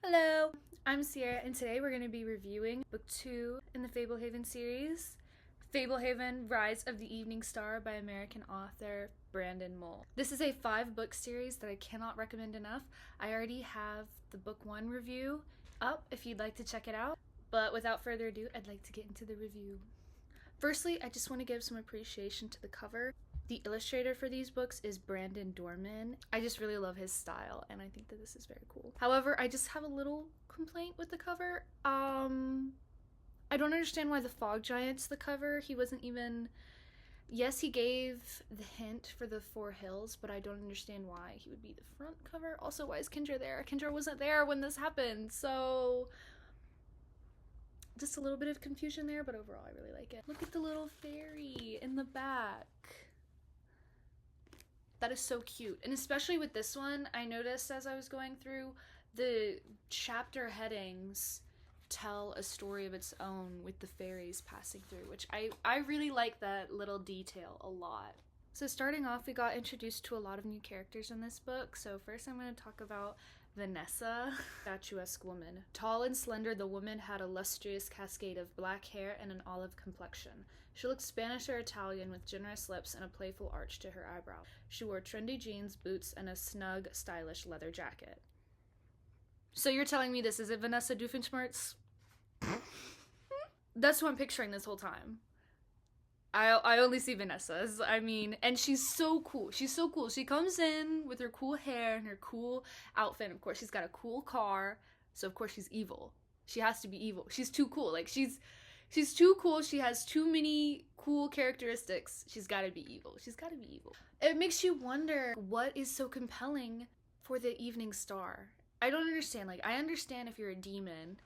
Hello, I'm Sierra, and today we're going to be reviewing Book 2 in the Fablehaven series, Fablehaven Rise of the Evening Star by American author Brandon Mull. This is a 5-book series that I cannot recommend enough. I already have the Book 1 review up if you'd like to check it out, but without further ado, I'd like to get into the review. Firstly, I just want to give some appreciation to the cover. The illustrator for these books is Brandon Dorman. I just really love his style, and I think that this is very cool. However, I just have a little complaint with the cover. I don't understand why the Fog Giant's the cover. He wasn't even... Yes, he gave the hint for the 4 hills, but I don't understand why he would be the front cover. Also, why is Kendra there? Kendra wasn't there when this happened, so... Just a little bit of confusion there, but overall I really like it. Look at the little fairy in the back. That is so cute. And especially with this one, I noticed as I was going through, the chapter headings tell a story of its own with the fairies passing through, which I really like that little detail a lot. So starting off, we got introduced to a lot of new characters in this book. So first I'm going to talk about Vanessa, statuesque woman. Tall and slender, the woman had a lustrous cascade of black hair and an olive complexion. She looked Spanish or Italian with generous lips and a playful arch to her eyebrow. She wore trendy jeans, boots, and a snug, stylish leather jacket. So you're telling me this isn't Vanessa Doofenshmirtz? That's who I'm picturing this whole time. I only see Vanessa's. I mean, and she's so cool. She's so cool. She comes in with her cool hair and her cool outfit. Of course, she's got a cool car. So of course she's evil. She has to be evil. She's too cool. Like she's too cool. She has too many cool characteristics. She's got to be evil. She's got to be evil. It makes you wonder what is so compelling for the Evening Star. I don't understand. Like, I understand if you're a demon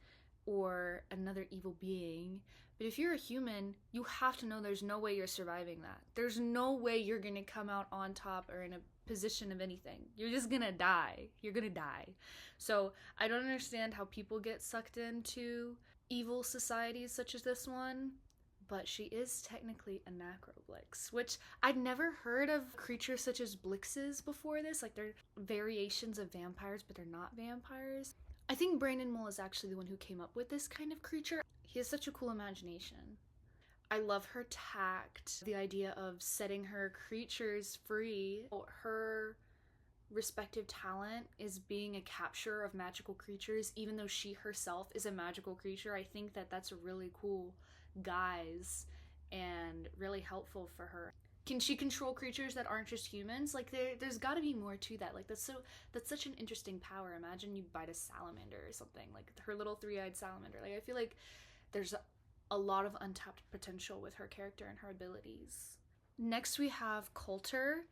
or another evil being, but if you're a human, you have to know there's no way you're surviving that. There's no way you're gonna come out on top or in a position of anything. You're just gonna die. You're gonna die. So I don't understand how people get sucked into evil societies such as this one, but she is technically a Necroblix, which I'd never heard of creatures such as Blixes before this. Like, they're variations of vampires, but they're not vampires. I think Brandon Mull is actually the one who came up with this kind of creature. He has such a cool imagination. I love her tact, the idea of setting her creatures free. Her respective talent is being a capturer of magical creatures, even though she herself is a magical creature. I think that that's a really cool guise and really helpful for her. Can she control creatures that aren't just humans? Like, there's got to be more to that. Like, that's such an interesting power. Imagine you bite a salamander or something, like her little 3-eyed salamander. Like, I feel like there's a lot of untapped potential with her character and her abilities. Next we have Coulter.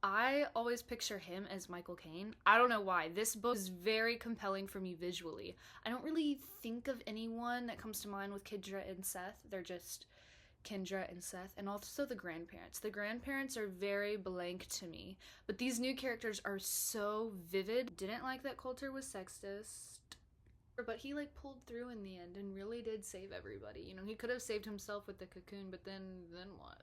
I always picture him as Michael Caine. I don't know why. This book is very compelling for me visually. I don't really think of anyone that comes to mind with Kendra and Seth. They're just Kendra and Seth, and also the grandparents. The grandparents are very blank to me, but these new characters are so vivid. Didn't like that Coulter was sexist, but he like pulled through in the end and really did save everybody. You know, he could have saved himself with the cocoon, but then what?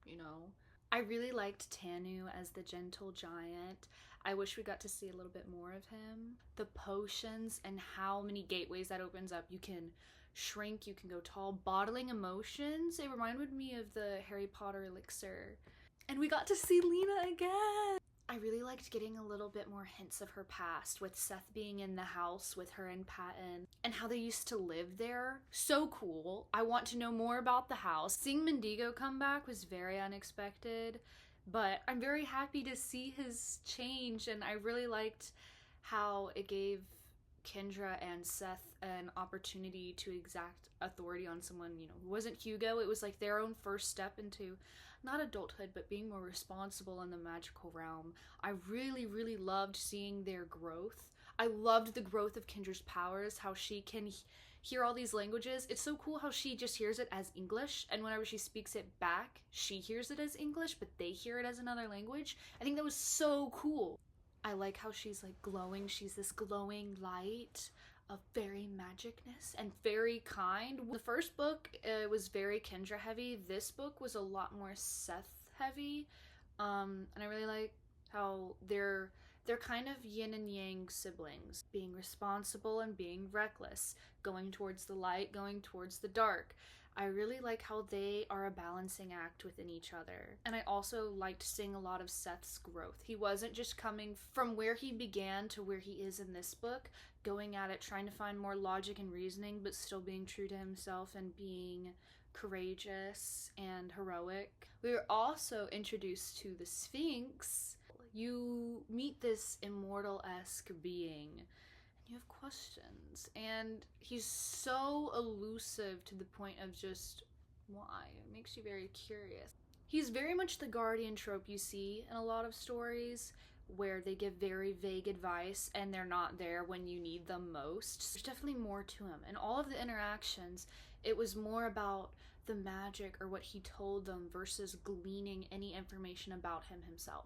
You know? I really liked Tanu as the gentle giant. I wish we got to see a little bit more of him. The potions and how many gateways that opens up. You can shrink, you can go tall. Bottling emotions. It reminded me of the Harry Potter elixir. And we got to see Lena again. I really liked getting a little bit more hints of her past, with Seth being in the house with her and Patton, and how they used to live there. So cool. I want to know more about the house. Seeing Mendigo come back was very unexpected, but I'm very happy to see his change, and I really liked how it gave Kendra and Seth an opportunity to exact authority on someone, you know, who wasn't Hugo. It was like their own first step into not adulthood, but being more responsible in the magical realm. I really, really loved seeing their growth. I loved the growth of Kendra's powers, how she can hear all these languages. It's so cool how she just hears it as English, and whenever she speaks it back, she hears it as English, but they hear it as another language. I think that was so cool. I like how she's like glowing. She's this glowing light of fairy magicness and very kind. The first book was very Kendra heavy. This book was a lot more Seth heavy. And I really like how they're They're kind of yin and yang siblings, being responsible and being reckless, going towards the light, going towards the dark. I really like how they are a balancing act within each other. And I also liked seeing a lot of Seth's growth. He wasn't just coming from where he began to where he is in this book, going at it, trying to find more logic and reasoning, but still being true to himself and being courageous and heroic. We were also introduced to the Sphinx. You meet this immortal-esque being, and you have questions, and he's so elusive to the point of just why. It makes you very curious. He's very much the guardian trope you see in a lot of stories, where they give very vague advice and they're not there when you need them most. There's definitely more to him. In all of the interactions, it was more about the magic or what he told them versus gleaning any information about him himself.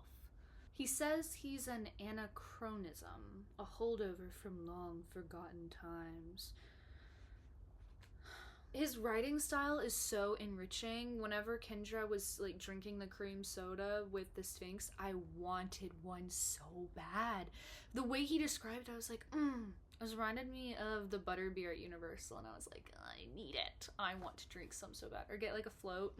He says he's an anachronism, a holdover from long forgotten times. His writing style is so enriching. Whenever Kendra was like drinking the cream soda with the Sphinx, I wanted one so bad. The way he described it, I was like, It was reminded me of the butterbeer at Universal, and I was like, I need it. I want to drink some so bad. Or get like a float.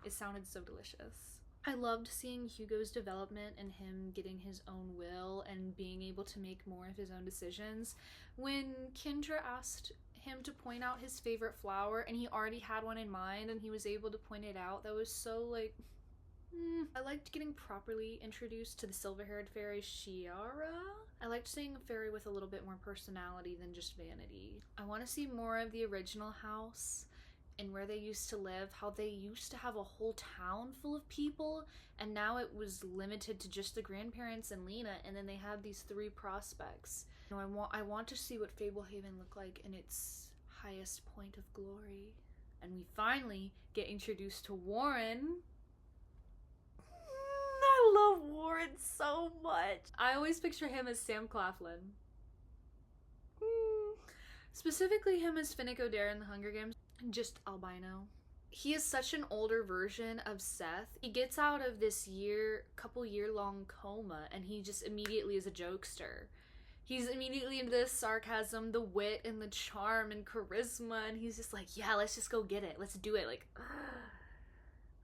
It sounded so delicious. I loved seeing Hugo's development and him getting his own will and being able to make more of his own decisions. When Kendra asked him to point out his favorite flower and he already had one in mind and he was able to point it out, that was so like, I liked getting properly introduced to the silver-haired fairy Shiara. I liked seeing a fairy with a little bit more personality than just vanity. I want to see more of the original house and where they used to live, how they used to have a whole town full of people, and now it was limited to just the grandparents and Lena, and then they had these 3 prospects. You know, I want to see what Fablehaven looked like in its highest point of glory. And we finally get introduced to Warren. I love Warren so much. I always picture him as Sam Claflin. Specifically him as Finnick Odair in the Hunger Games. Just albino. He is such an older version of Seth. He gets out of this couple year long coma and he just immediately is a jokester. He's immediately into the sarcasm, the wit, and the charm and charisma, and he's just like, yeah, let's just go get it. Let's do it. Like,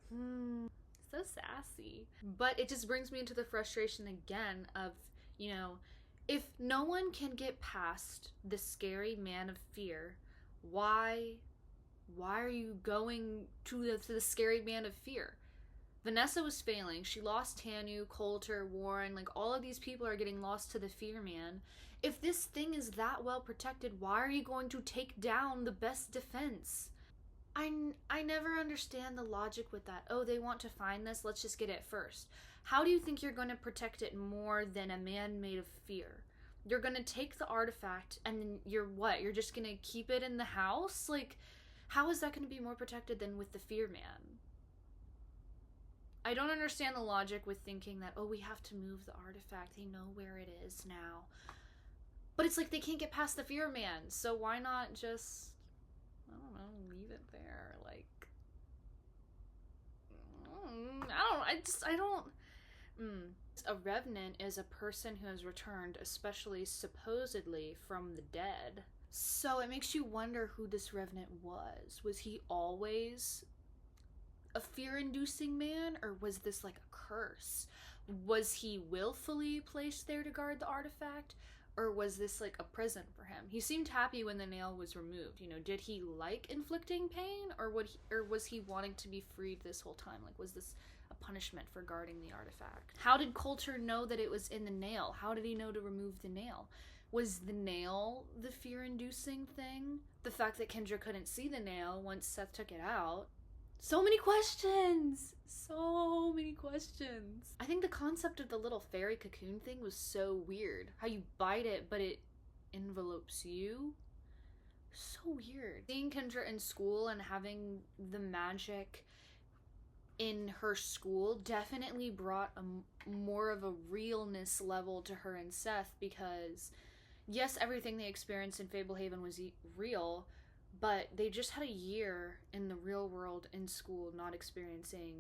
so sassy. But it just brings me into the frustration again of, you know, if no one can get past the scary man of fear, why are you going to the scary man of fear? Vanessa was failing. She lost Tanu, Coulter, Warren, like all of these people are getting lost to the fear man. If this thing is that well protected, why are you going to take down the best defense? I never understand the logic with that. Oh, they want to find this, let's just get it first. How do you think you're going to protect it more than a man made of fear? You're going to take the artifact and then you're what? You're just going to keep it in the house? Like, how is that going to be more protected than with the fear man? I don't understand the logic with thinking that, oh, we have to move the artifact. They know where it is now. But it's like they can't get past the fear man. So why not just, I don't know, leave it there? Like, I don't. A revenant is a person who has returned, especially supposedly from the dead. So it makes you wonder who this revenant was. Was he always a fear-inducing man, or was this like a curse? Was he willfully placed there to guard the artifact, or was this like a prison for him? He seemed happy when the nail was removed. You know, did he like inflicting pain, or was he wanting to be freed this whole time? Like, was this a punishment for guarding the artifact? How did Coulter know that it was in the nail? How did he know to remove the nail? Was the nail the fear-inducing thing? The fact that Kendra couldn't see the nail once Seth took it out? So many questions! So many questions. I think the concept of the little fairy cocoon thing was so weird. How you bite it, but it envelopes you. So weird. Seeing Kendra in school and having the magic in her school definitely brought more of a realness level to her and Seth, because yes, everything they experienced in Fablehaven was real, but they just had a year in the real world in school not experiencing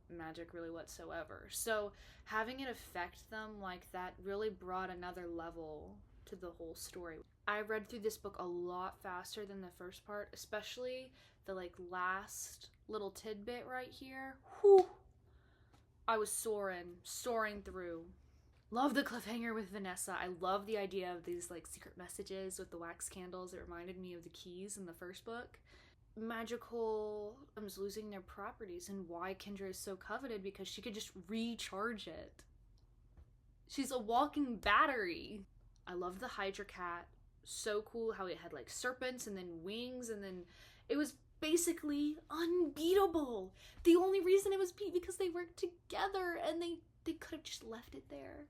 magic really whatsoever. So having it affect them like that really brought another level to the whole story. I read through this book a lot faster than the first part, especially the like last little tidbit right here. Whew! I was soaring through. Love the cliffhanger with Vanessa. I love the idea of these like secret messages with the wax candles. It reminded me of the keys in the first book. Magical items losing their properties and why Kendra is so coveted, because she could just recharge it. She's a walking battery. I love the Hydra cat. So cool how it had like serpents and then wings, and then it was basically unbeatable. The only reason it was beat because they worked together, and they could have just left it there.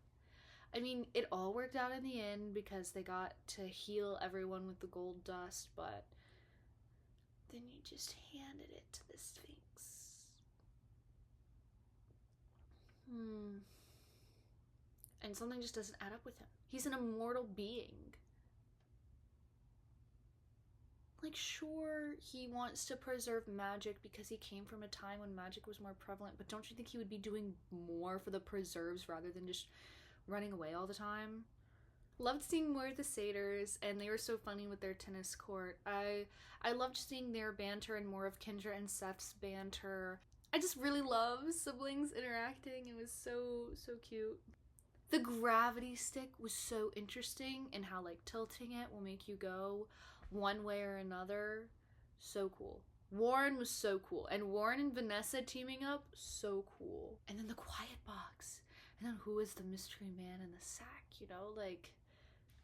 I mean, it all worked out in the end because they got to heal everyone with the gold dust, but then you just handed it to the Sphinx. And something just doesn't add up with him. He's an immortal being. Like, sure, he wants to preserve magic because he came from a time when magic was more prevalent, but don't you think he would be doing more for the preserves rather than just running away all the time? Loved seeing more of the satyrs, and they were so funny with their tennis court. I loved seeing their banter and more of Kendra and Seth's banter. I just really love siblings interacting. It was so cute. The gravity stick was so interesting, and how like tilting it will make you go one way or another. So cool. Warren was so cool, and Warren and Vanessa teaming up, so cool. And then the quiet box, and then who is the mystery man in the sack, you know? Like,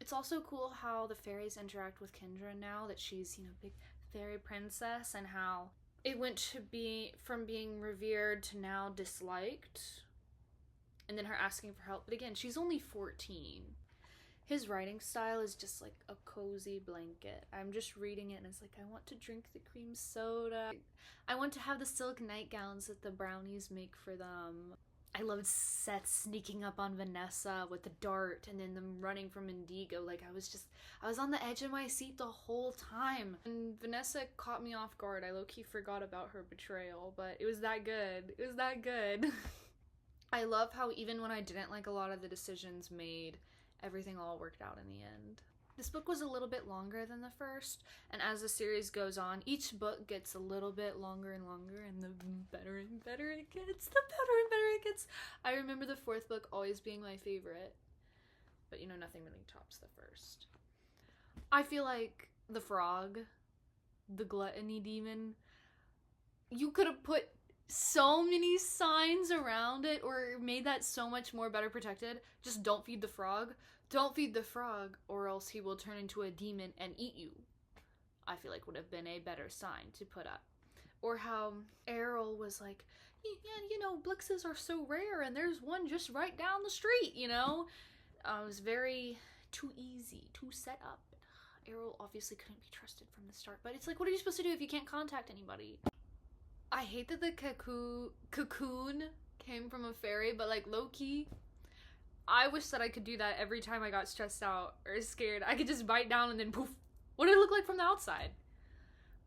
it's also cool how the fairies interact with Kendra now that she's, you know, big fairy princess, and how it went to be from being revered to now disliked, and then her asking for help. But again, she's only 14. His writing style is just like a cozy blanket. I'm just reading it and it's like, I want to drink the cream soda. I want to have the silk nightgowns that the brownies make for them. I loved Seth sneaking up on Vanessa with the dart and then them running from Indigo. Like, I was on the edge of my seat the whole time. And Vanessa caught me off guard. I low-key forgot about her betrayal, but it was that good. It was that good. I love how even when I didn't like a lot of the decisions made, everything all worked out in the end. This book was a little bit longer than the first, and as the series goes on, each book gets a little bit longer and longer, and the better and better it gets, the better and better it gets. I remember the fourth book always being my favorite, but you know, nothing really tops the first. I feel like the frog, the gluttony demon, you could have put so many signs around it or made that so much more better protected. Just don't feed the frog. Don't feed the frog, or else he will turn into a demon and eat you. I feel like would have been a better sign to put up. Or how Errol was like, yeah, you know, Blixes are so rare and there's one just right down the street, you know? It was very too easy, too set up. Errol obviously couldn't be trusted from the start, but it's like, what are you supposed to do if you can't contact anybody? I hate that the cocoon came from a fairy, but like low-key, I wish that I could do that every time I got stressed out or scared. I could just bite down and then poof. What did it look like from the outside?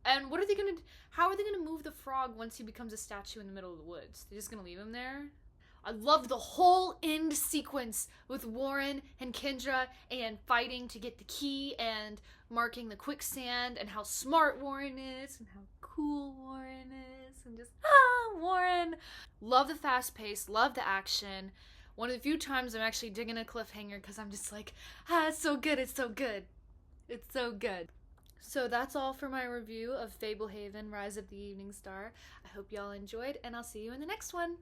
And what are they gonna, how are they gonna move the frog once he becomes a statue in the middle of the woods? They're just gonna leave him there? I love the whole end sequence with Warren and Kendra and fighting to get the key and marking the quicksand, and how smart Warren is and how cool Warren is, and just, Warren. Love the fast pace, love the action. One of the few times I'm actually digging a cliffhanger because I'm just like, it's so good, it's so good. It's so good. So that's all for my review of Fablehaven, Rise of the Evening Star. I hope y'all enjoyed, and I'll see you in the next one.